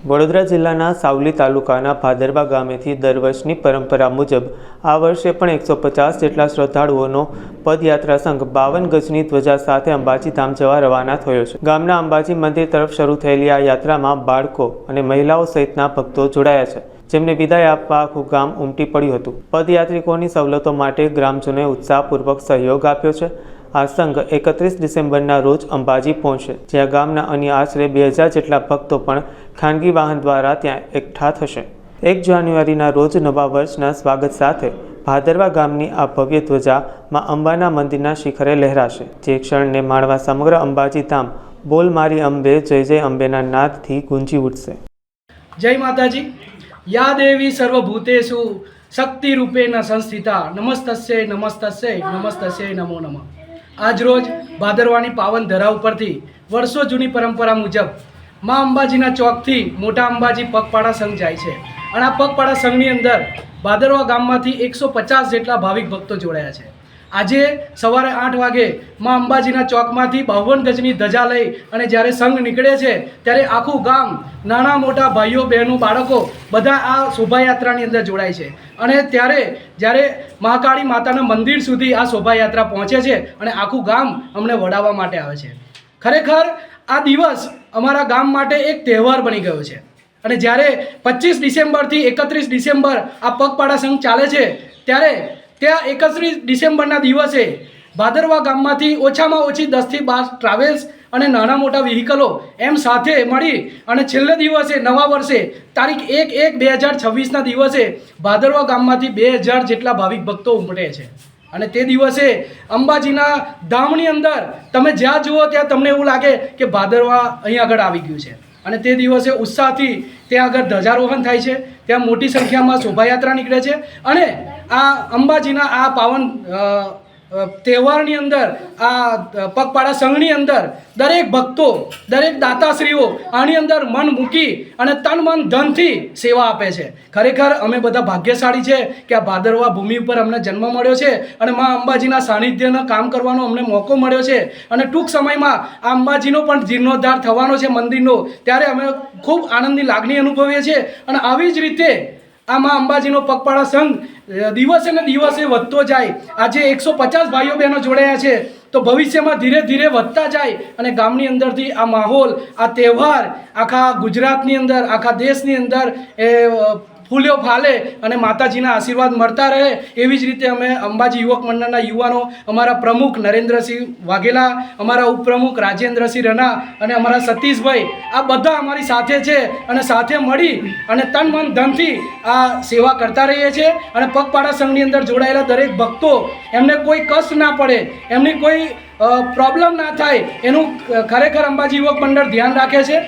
વડોદરા જિલ્લાના સાવલી તાલુકાના ભાદરવા ગામેથી દર વર્ષની પરંપરા મુજબ આ વર્ષે પણ 150 જેટલા શ્રદ્ધાળુઓનો પદયાત્રા સંઘ 52 ગજની ધ્વજા સાથે અંબાજી ધામ જવા રવાના થયો છે। ગામના અંબાજી મંદિર તરફ શરૂ થયેલી આ યાત્રામાં બાળકો અને મહિલાઓ સહિતના ભક્તો જોડાયા છે, જેમને વિદાય આપવા આખું ગામ ઉમટી પડ્યું હતું। પદયાત્રિકોની સવલતો માટે ગ્રામજનોએ ઉત્સાહપૂર્વક સહયોગ આપ્યો છે। આ સંઘ 31 ડિસેમ્બરના રોજ અંબાજી પહોંચશે, જ્યાં ગામના અન્ય આશરે 2000 જેટલા ભક્તો પણ ખાનગી વાહન દ્વારા ત્યાં એકઠા થશે। 1 જાન્યુઆરીના રોજ નવા વર્ષના સ્વાગત સાથે ભાદરવા ગામની આ ભવ્ય ધ્વજા માં અંબાના મંદિરના શિખરે લહેરાશે, જે ક્ષણને માણવા સમગ્ર અંબાજી ધામ બોલ મારી અંબે જય જય અંબેના નાદથી ગુંજી ઉઠશે। જય માતાજી। યા દેવી સર્વભૂતેષુ શક્તિ રૂપેણ સંસ્થિતા નમસ્તસ્ય નમસ્તસ્ય નમસ્તસ્ય નમો નમઃ। આજરોજ ભાદરવાની પાવન ધરા ઉપરથી વર્ષો જૂની પરંપરા મુજબ મા અંબાજીના ચોકથી મોટા અંબાજી પગપાળા સંઘ જાય છે, અને આ પગપાળા સંઘની અંદર ભાદરવા ગામમાંથી 150 જેટલા ભાવિક ભક્તો જોડાયા છે। આજે સવારે 8 વાગે મા અંબાજીના ચોકમાંથી 52 ગજની ધજા લઈ અને જ્યારે સંઘ નીકળે છે, ત્યારે આખું ગામ નાના મોટા ભાઈઓ બહેનો બાળકો બધા આ શોભાયાત્રાની અંદર જોડાય છે। અને જ્યારે મહાકાળી માતાના મંદિર સુધી આ શોભાયાત્રા પહોંચે છે અને આખું ગામ અમને વડાવવા માટે આવે છે। ખરેખર આ દિવસ અમારા ગામ માટે એક તહેવાર બની ગયો છે, અને જ્યારે 25 ડિસેમ્બરથી 31 ડિસેમ્બર આ પગપાળા સંઘ ચાલે છે, ત્યારે ત્યાં 31 ડિસેમ્બરના દિવસે ભાદરવા ગામમાંથી ઓછામાં ઓછી 10 થી 12 ટ્રાવેલ્સ અને નાના મોટા વ્હીકલો એમ સાથે મળી અને છેલ્લે દિવસે નવા વર્ષે તારીખ 1/1/2026ના દિવસે ભાદરવા ગામમાંથી 2000 જેટલા ભાવિક ભક્તો ઉમટે છે। અને તે દિવસે અંબાજીના ધામની અંદર તમે જ્યાં જુઓ ત્યાં તમને એવું લાગે કે ભાદરવા અહીં આગળ આવી ગયું છે, અને તે દિવસે ઉત્સાહથી ત્યાં આગળ ધ્વજારોહણ થાય છે, ત્યાં મોટી સંખ્યામાં શોભાયાત્રા નીકળે છે, અને આ અંબાજીના આ પાવન તહેવારની અંદર આ પગપાળા સંઘની અંદર દરેક ભક્તો દરેક દાતાશ્રીઓ આની અંદર મન મૂકી અને તન મન ધનથી સેવા આપે છે। ખરેખર અમે બધા ભાગ્યશાળી છે કે આ ભાદરવા ભૂમિ ઉપર અમને જન્મ મળ્યો છે, અને મા અંબાજીના સાનિધ્યનું કામ કરવાનો અમને મોકો મળ્યો છે, અને ટૂંક સમયમાં આ અંબાજીનો પણ જીર્ણોદ્ધાર થવાનો છે મંદિરનો, ત્યારે અમે ખૂબ આનંદની લાગણી અનુભવીએ છીએ। અને આવી જ રીતે આ મા અંબાજીનો પગપાળા સંઘ દિવસે ને દિવસે વધતો જાય। આજે 150 ભાઈઓ બહેનો જોડાયા છે, તો ભવિષ્યમાં ધીરે ધીરે વધતા જાય, અને ગામની અંદરથી આ માહોલ આ તહેવાર આખા ગુજરાતની અંદર આખા દેશની અંદર એ ફૂલ્યો ફાલે અને માતાજીના આશીર્વાદ મળતા રહે। એવી જ રીતે અમે અંબાજી યુવક મંડળના યુવાનો, અમારા પ્રમુખ નરેન્દ્રસિંહ વાઘેલા, અમારા ઉપપ્રમુખ રાજેન્દ્રસિંહ રના અને અમારા સતીશભાઈ, આ બધા અમારી સાથે છે, અને સાથે મળી અને તન મન ધનથી આ સેવા કરતા રહીએ છીએ। અને પગપાળા સંઘની અંદર જોડાયેલા દરેક ભક્તો એમને કોઈ કષ્ટ ના પડે, એમની કોઈ પ્રોબ્લેમ ના થાય, એનું ખરેખર અંબાજી યુવક મંડળ ધ્યાન રાખે છે।